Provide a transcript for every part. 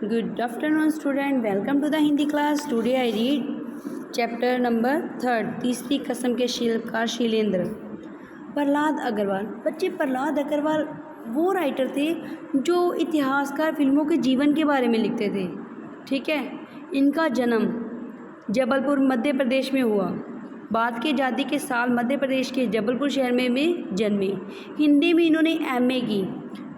Good afternoon student, welcome to the Hindi class. Today I read chapter number 3, तीसरी कसम के शिल्पकार शैलेंद्र। प्रहलाद अग्रवाल। बच्चे, प्रहलाद अग्रवाल वो राइटर थे जो इतिहासकार फिल्मों के जीवन के बारे में लिखते थे। ठीक है। इनका जन्म जबलपुर मध्य प्रदेश में हुआ। बाद की आज़ादी के साल मध्य प्रदेश के जबलपुर शहर में जन्मे। हिंदी में इन्होंने एमए की।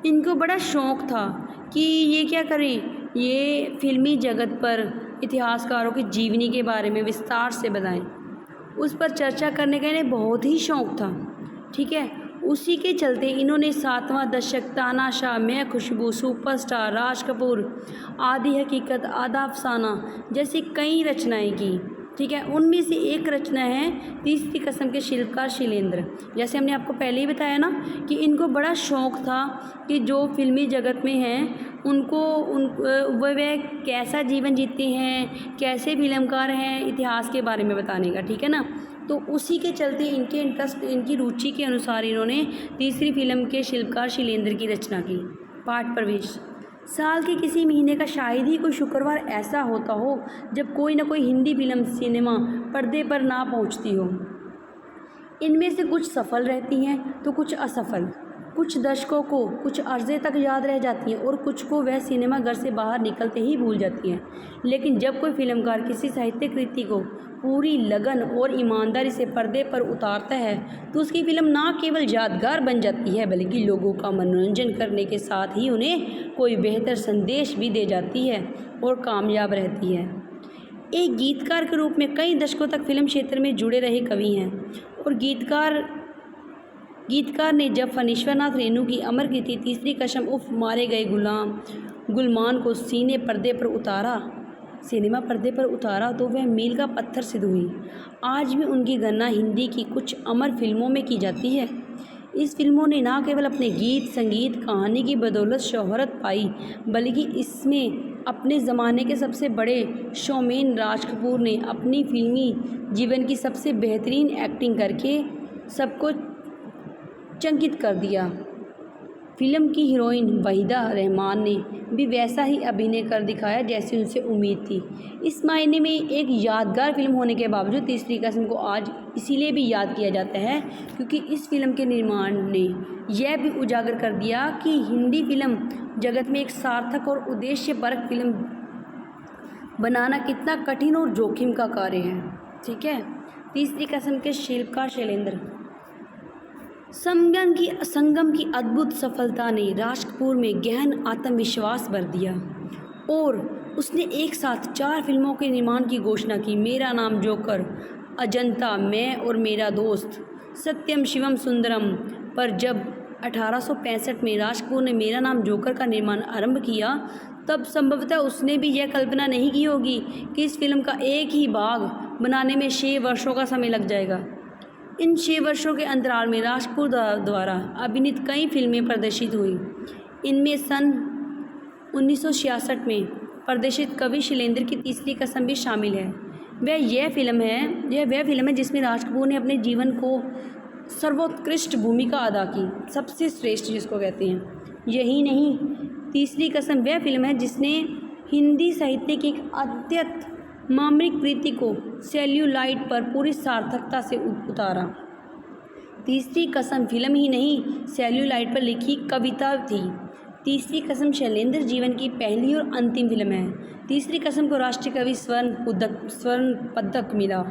इनको बड़ा शौक़ था कि ये क्या करें, ये फिल्मी जगत पर इतिहासकारों की जीवनी के बारे में विस्तार से बताएं। उस पर चर्चा करने का इन्हें बहुत ही शौक़ था। ठीक है। उसी के चलते इन्होंने 7वां दशक, तानाशाह, मैं खुशबू, सुपरस्टार, राज कपूर, आधी हकीकत, आधा अफसाना जैसी कई रचनाएं की। ठीक है। उनमें से एक रचना है तीसरी कसम के शिल्पकार शैलेंद्र। जैसे हमने आपको पहले ही बताया ना कि इनको बड़ा शौक़ था कि जो फिल्मी जगत में हैं उनको वह कैसा जीवन जीते हैं, कैसे फिल्मकार हैं, इतिहास के बारे में बताने का। ठीक है ना। तो उसी के चलते इनके इंटरेस्ट, इनकी रुचि के अनुसार इन्होंने तीसरी फिल्म के शिल्पकार शैलेंद्र की रचना की। पाठ प्रवेश। साल के किसी महीने का शायद ही कोई शुक्रवार ऐसा होता हो जब कोई ना कोई हिंदी फिल्म सिनेमा पर्दे पर ना पहुंचती हो। इनमें से कुछ सफल रहती हैं तो कुछ असफल। कुछ दर्शकों को कुछ अरसे तक याद रह जाती हैं और कुछ को वह सिनेमा घर से बाहर निकलते ही भूल जाती हैं। लेकिन जब कोई फिल्मकार किसी साहित्य कृति को पूरी लगन और ईमानदारी से पर्दे पर उतारता है तो उसकी फिल्म ना केवल यादगार बन जाती है बल्कि लोगों का मनोरंजन करने के साथ ही उन्हें कोई बेहतर संदेश भी दे जाती है और कामयाब रहती है। एक गीतकार के रूप में कई दशकों तक फिल्म क्षेत्र में जुड़े रहे कवि हैं और गीतकार ने जब फणीश्वरनाथ रेणु की अमर कृति तीसरी कसम उफ मारे गए गुलमान को सिनेमा पर्दे पर उतारा तो वह मील का पत्थर सिद्ध हुई। आज भी उनकी गणना हिंदी की कुछ अमर फिल्मों में की जाती है। इस फिल्मों ने न केवल अपने गीत, संगीत, कहानी की बदौलत शोहरत पाई बल्कि इसमें अपने ज़माने के सबसे बड़े शोमैन राज कपूर ने अपनी फिल्मी जीवन की सबसे बेहतरीन एक्टिंग करके सबको चकित कर दिया। फिल्म की हीरोइन वहीदा रहमान ने भी वैसा ही अभिनय कर दिखाया जैसी उनसे उम्मीद थी। इस मायने में एक यादगार फिल्म होने के बावजूद तीसरी कसम को आज इसीलिए भी याद किया जाता है क्योंकि इस फिल्म के निर्माण ने यह भी उजागर कर दिया कि हिंदी फिल्म जगत में एक सार्थक और उद्देश्यपरक फिल्म बनाना कितना कठिन और जोखिम का कार्य है। ठीक है। तीसरी कसम के शिल्पकार शैलेंद्र। संगम की अद्भुत सफलता ने राज कपूर में गहन आत्मविश्वास भर दिया और उसने एक साथ 4 फिल्मों के निर्माण की घोषणा की। मेरा नाम जोकर, अजंता, मैं और मेरा दोस्त, सत्यम शिवम सुंदरम। पर जब 1865 में राज कपूर ने मेरा नाम जोकर का निर्माण आरंभ किया तब संभवतः उसने भी यह कल्पना नहीं की होगी कि इस फिल्म का एक ही भाग बनाने में 6 वर्षों का समय लग जाएगा। इन 6 वर्षों के अंतराल में राज कपूर द्वारा अभिनीत कई फिल्में प्रदर्शित हुई। इनमें सन 1966 में प्रदर्शित कवि शैलेंद्र की तीसरी कसम भी शामिल है। वह फिल्म है जिसमें राज कपूर ने अपने जीवन को सर्वोत्कृष्ट भूमिका अदा की, सबसे श्रेष्ठ जिसको कहते हैं। यही नहीं, तीसरी कसम वह फिल्म है जिसने हिंदी साहित्य की एक अत्यंत मामरिक प्रीति को सेल्यूलाइट पर पूरी सार्थकता से उतारा। तीसरी कसम फिल्म ही नहीं, सेल्यूलाइट पर लिखी कविता थी। तीसरी कसम शैलेंद्र जीवन की पहली और अंतिम फिल्म है। तीसरी कसम को राष्ट्रीय कवि स्वर्ण पदक मिला।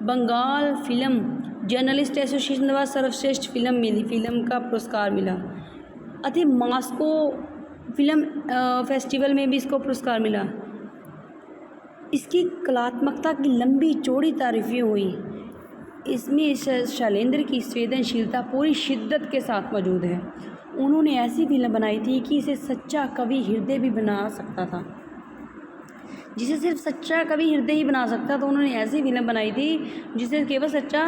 बंगाल फिल्म जर्नलिस्ट एसोसिएशन द्वारा सर्वश्रेष्ठ फिल्म का पुरस्कार मिला। मास्को फिल्म फेस्टिवल में भी इसको पुरस्कार मिला। इसकी कलात्मकता की लंबी चौड़ी तारीफ़ें हुई। इसमें शैलेंद्र की संवेदनशीलता पूरी शिद्दत के साथ मौजूद है। उन्होंने ऐसी फिल्म बनाई थी कि इसे सच्चा कवि हृदय भी बना सकता था, जिसे सिर्फ सच्चा कवि हृदय ही बना सकता था। उन्होंने ऐसी फिल्म बनाई थी जिसे केवल सच्चा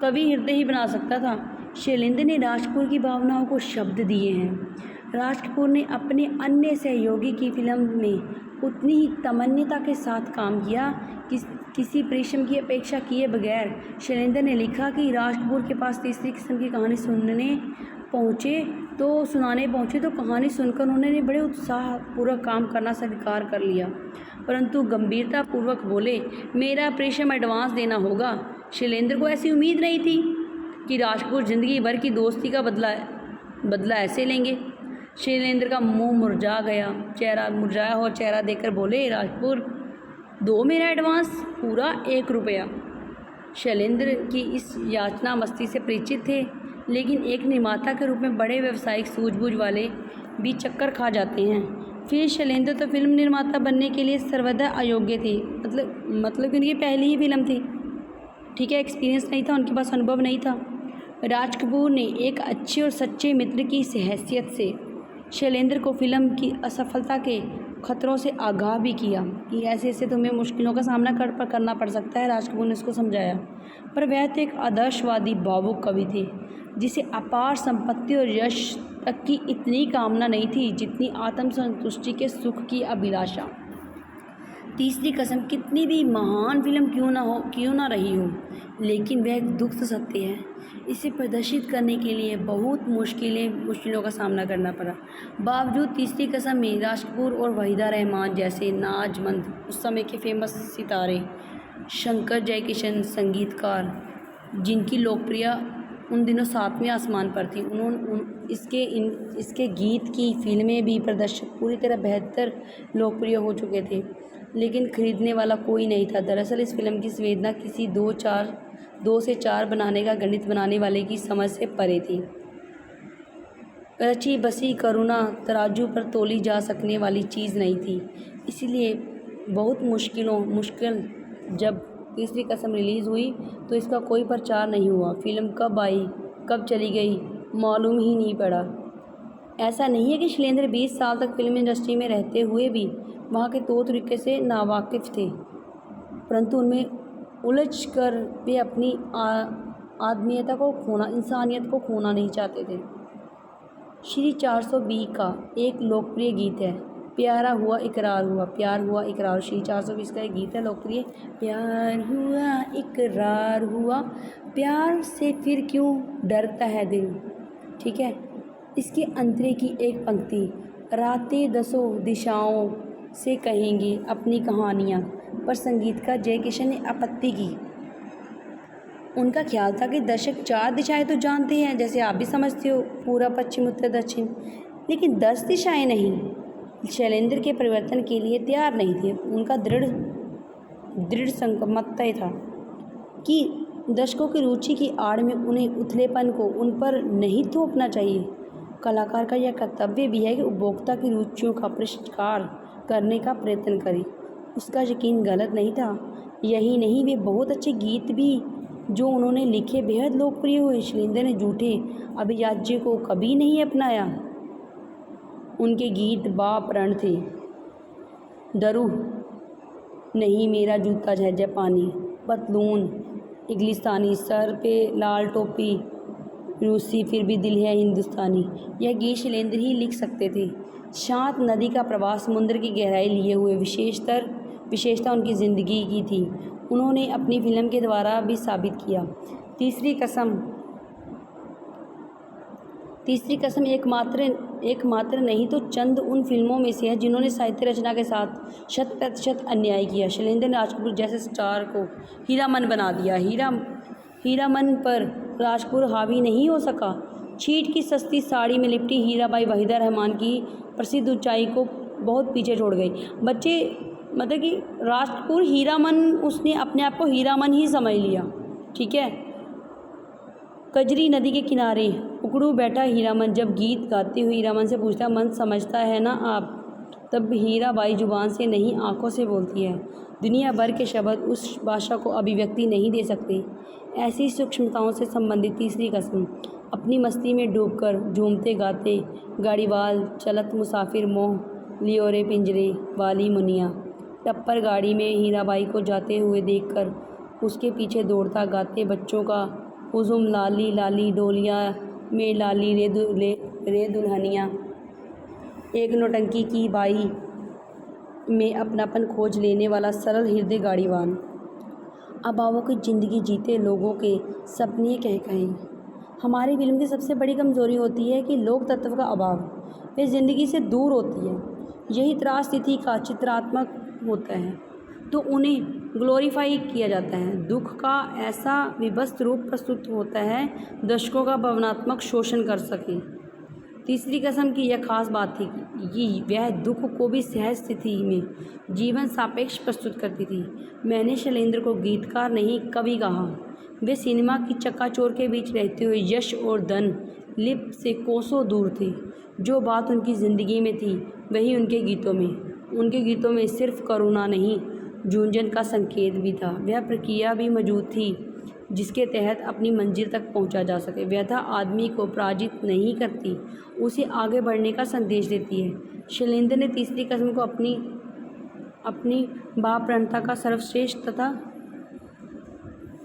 कवि हृदय ही बना सकता था। शैलेंद्र ने राज कपूर की भावनाओं को शब्द दिए हैं। राज कपूर ने अपने अन्य सहयोगी की फिल्म में उतनी ही तमन्यता के साथ काम किया। किसी परिश्रम की अपेक्षा किए बगैर शैलेंद्र ने लिखा कि राज कपूर के पास तीसरी किस्म की कहानी सुनने पहुँचे तो सुनाने पहुँचे तो कहानी सुनकर उन्होंने बड़े उत्साहपूर्वक काम करना स्वीकार कर लिया, परंतु गंभीरतापूर्वक बोले, मेरा प्रेषम एडवांस देना होगा। शैलेंद्र को ऐसी उम्मीद नहीं थी कि राजपूत जिंदगी भर की दोस्ती का बदला ऐसे लेंगे। शैलेंद्र का मुंह मुरझाया हुआ चेहरा देखकर बोले, राजपूत दो मेरा एडवांस, पूरा 1 रुपया। शैलेंद्र की इस याचना मस्ती से परिचित थे, लेकिन एक निर्माता के रूप में बड़े व्यावसायिक सूझबूझ वाले भी चक्कर खा जाते हैं। फिर शैलेंद्र तो फिल्म निर्माता बनने के लिए सर्वदा अयोग्य थे, मतलब कि उनकी पहली ही फिल्म थी, ठीक है, एक्सपीरियंस नहीं था, उनके पास अनुभव नहीं था। राज कपूर ने एक अच्छे और सच्चे मित्र की हैसियत से शैलेंद्र को फिल्म की असफलता के खतरों से आगाह भी किया कि ऐसे ऐसे तुम्हें मुश्किलों का सामना करना पड़ सकता है। राज कपूर ने उसको समझाया, पर वह तो एक आदर्शवादी भावुक कवि थे जिसे अपार संपत्ति और यश तक की इतनी कामना नहीं थी जितनी आत्मसंतुष्टि के सुख की अभिलाषा। तीसरी कसम कितनी भी महान फिल्म क्यों ना रही हो, लेकिन वह एक दुख सत्य है। इसे प्रदर्शित करने के लिए बहुत मुश्किलों का सामना करना पड़ा। बावजूद तीसरी कसम में राज कपूर और वहीदा रहमान जैसे नाजमंद उस समय के फेमस सितारे, शंकर जयकिशन संगीतकार, जिनकी लोकप्रियता उन दिनों 7वें आसमान पर थी, इसके गीत की फिल्में भी प्रदर्शक पूरी तरह बेहतर लोकप्रिय हो चुके थे, लेकिन खरीदने वाला कोई नहीं था। दरअसल इस फिल्म की संवेदना किसी 2 से 4 बनाने का गणित बनाने वाले की समझ से परे थी। रची बसी करुणा तराजू पर तोली जा सकने वाली चीज़ नहीं थी। इसीलिए बहुत मुश्किल जब तीसरी कसम रिलीज़ हुई तो इसका कोई प्रचार नहीं हुआ। फिल्म कब आई कब चली गई मालूम ही नहीं पड़ा। ऐसा नहीं है कि शैलेंद्र 20 साल तक फिल्म इंडस्ट्री में रहते हुए भी वहाँ के तौर तरीके से नावाकिफ़ थे, परंतु उनमें उलझ कर वे अपनी इंसानियत को खोना नहीं चाहते थे। श्री 420 का एक लोकप्रिय गीत है, प्यार हुआ इकरार। श्री 420 का एक गीत है लोकप्रिय, प्यार हुआ इकरार हुआ, प्यार से फिर क्यों डरता है दिल, ठीक है। इसके अंतरे की एक पंक्ति, रातें 10 दिशाओं से कहेंगे अपनी कहानियाँ, पर संगीतकार जयकिशन ने आपत्ति की। उनका ख्याल था कि दर्शक 4 दिशाएं तो जानते हैं, जैसे आप भी समझते हो, पूर्व पश्चिम उत्तर दक्षिण, लेकिन 10 दिशाएं नहीं। शैलेंद्र के परिवर्तन के लिए तैयार नहीं थे। उनका दृढ़ संकल्प था कि दर्शकों की रुचि की आड़ में उन्हें उथलेपन को उन पर नहीं थोपना चाहिए। कलाकार का यह कर्तव्य भी है कि उपभोक्ता की रुचियों का परिष्कार करने का प्रयत्न करे। उसका यकीन गलत नहीं था। यही नहीं, वे बहुत अच्छे गीत भी जो उन्होंने लिखे बेहद लोकप्रिय हुए। शैलेंद्र ने झूठे अभिजाज्य को कभी नहीं अपनाया। उनके गीत बाप्रण थे, डरू नहीं मेरा जूता है जापानी, पतलून इंग्लिस्तानी, सर पे लाल टोपी रूसी, फिर भी दिल है हिंदुस्तानी। यह गीत शैलेंद्र ही लिख सकते थे। शांत नदी का प्रवाह समुद्र की गहराई लिए हुए विशेषता उनकी ज़िंदगी की थी। उन्होंने अपनी फिल्म के द्वारा भी साबित किया। तीसरी कसम एकमात्र नहीं तो चंद उन फिल्मों में से है जिन्होंने साहित्य रचना के साथ 100% अन्याय किया। शैलेंद्र ने राज कपूर जैसे स्टार को हीरामन बना दिया। हीरामन पर राज कपूर हावी नहीं हो सका। छीट की सस्ती साड़ी में लिपटी हीराबाई वहीदा रहमान की प्रसिद्ध ऊंचाई को बहुत पीछे छोड़ गई। बच्चे मतलब कि राज कपूर हीरामन, उसने अपने आप को हीरामन ही समझ लिया, ठीक है। कजरी नदी के किनारे उकड़ू बैठा हीरामन जब गीत गाते हुए हीरामन से पूछता, मन समझता है ना आप, तब हीराबाई जुबान से नहीं आंखों से बोलती है। दुनिया भर के शब्द उस भाषा को अभिव्यक्ति नहीं दे सकते। ऐसी सूक्ष्मताओं से संबंधित तीसरी कसम, अपनी मस्ती में डूबकर झूमते गाते गाड़ीवाल, चलत मुसाफिर मोह लियोरे पिंजरे वाली मुनिया, टप्पर गाड़ी में हीराबाई को जाते हुए देखकर उसके पीछे दौड़ता गाते बच्चों का हुजुम, लाली लाली डोलिया में लाली रे दुल्हनिया, एक नौटंकी की बाई में अपनापन खोज लेने वाला सरल हृदय गाड़ीवान, अभावों की ज़िंदगी जीते लोगों के सपने कह कहें, हमारी फिल्म की सबसे बड़ी कमज़ोरी होती है कि लोक तत्व का अभाव। वे ज़िंदगी से दूर होती है। यही त्रासस्थिति का चित्रात्मक होता है तो उन्हें ग्लोरीफाई किया जाता है। दुख का ऐसा विभत्स रूप प्रस्तुत होता है दर्शकों का भावनात्मक शोषण कर सके। तीसरी कसम की यह खास बात थी कि वह दुख को भी सहज स्थिति में जीवन सापेक्ष प्रस्तुत करती थी। मैंने शैलेंद्र को गीतकार नहीं कवि कहा। वे सिनेमा की चक्काचौंध के बीच रहते हुए यश और धन लिप से कोसों दूर थे। जो बात उनकी ज़िंदगी में थी वही उनके गीतों में। उनके गीतों में सिर्फ करुणा नहीं, जूझन का संकेत भी था। वह प्रक्रिया भी मौजूद थी जिसके तहत अपनी मंजिल तक पहुंचा जा सके। व्यथा आदमी को पराजित नहीं करती, उसे आगे बढ़ने का संदेश देती है। शैलेंद्र ने तीसरी कसम को अपनी भावपूर्णता का सर्वश्रेष्ठ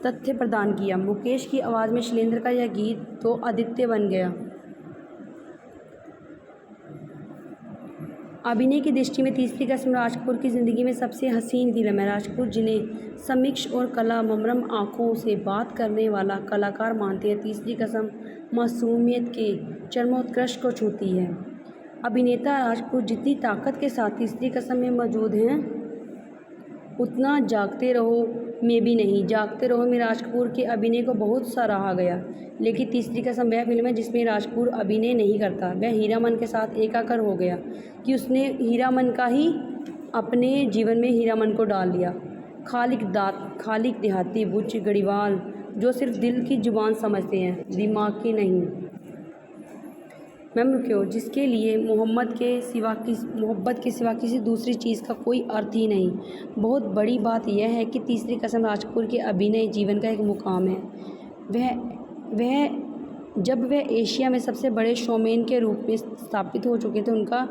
तथ्य प्रदान किया। मुकेश की आवाज़ में शैलेंद्र का यह गीत तो अद्वितीय बन गया। अभिनय की दृष्टि में तीसरी कसम राज कपूर की ज़िंदगी में सबसे हसीन फिल्म है। राज कपूर जिन्हें समीक्ष और कला ममरम आँखों से बात करने वाला कलाकार मानते हैं, तीसरी कसम मासूमियत के चरमोत्कर्ष को छूती है। अभिनेता राज कपूर जितनी ताकत के साथ तीसरी कसम में मौजूद हैं, उतना जागते रहो में भी नहीं। जागते रहो में राज कपूर के अभिनय को बहुत सराहा गया, लेकिन तीसरी कसम वह फिल्म है जिसमें राज कपूर अभिनय नहीं करता। वह हीरामन के साथ एकाकार हो गया कि उसने हीरामन का ही अपने जीवन में हीरामन को डाल लिया। खालिक देहाती बुच्च गढ़ीवाल जो सिर्फ दिल की जुबान समझते हैं, दिमाग की नहीं। मैम रुकियो, जिसके लिए मोहब्बत के सिवा किसी दूसरी चीज़ का कोई अर्थ ही नहीं। बहुत बड़ी बात यह है कि तीसरी कसम राज कपूर के अभिनय जीवन का एक मुकाम है। जब वह एशिया में सबसे बड़े शोमैन के रूप में स्थापित हो चुके थे, उनका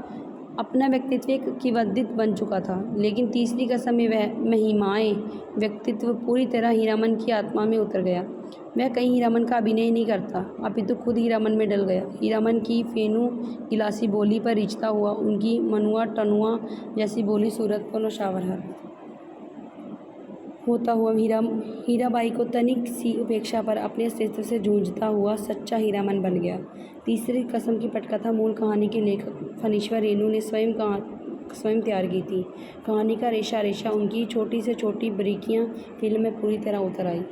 अपना व्यक्तित्व एक किंवदंती बन चुका था। लेकिन तीसरी कसम में वह महिमाएँ व्यक्तित्व पूरी तरह हीरामन की आत्मा में उतर गया। वह कहीं हीरामन का अभिनय नहीं करता, अपितु खुद हीरामन में डल गया। हीरामन की फेनू गिलासी बोली पर रिझता हुआ, उनकी मनुआ टनुआ जैसी बोली सूरत पर नौशावर होता हुआ हीराबाई को तनिक सी उपेक्षा पर अपने अस्तित्व से जूझता हुआ सच्चा हीरामन बन गया। तीसरी कसम की पटकथा मूल कहानी के लेखक फणीश्वर रेणु ने स्वयं तैयार की थी। कहानी का रेशा रेशा, उनकी छोटी से छोटी बारीकियाँ फिल्म में पूरी तरह उतर आई।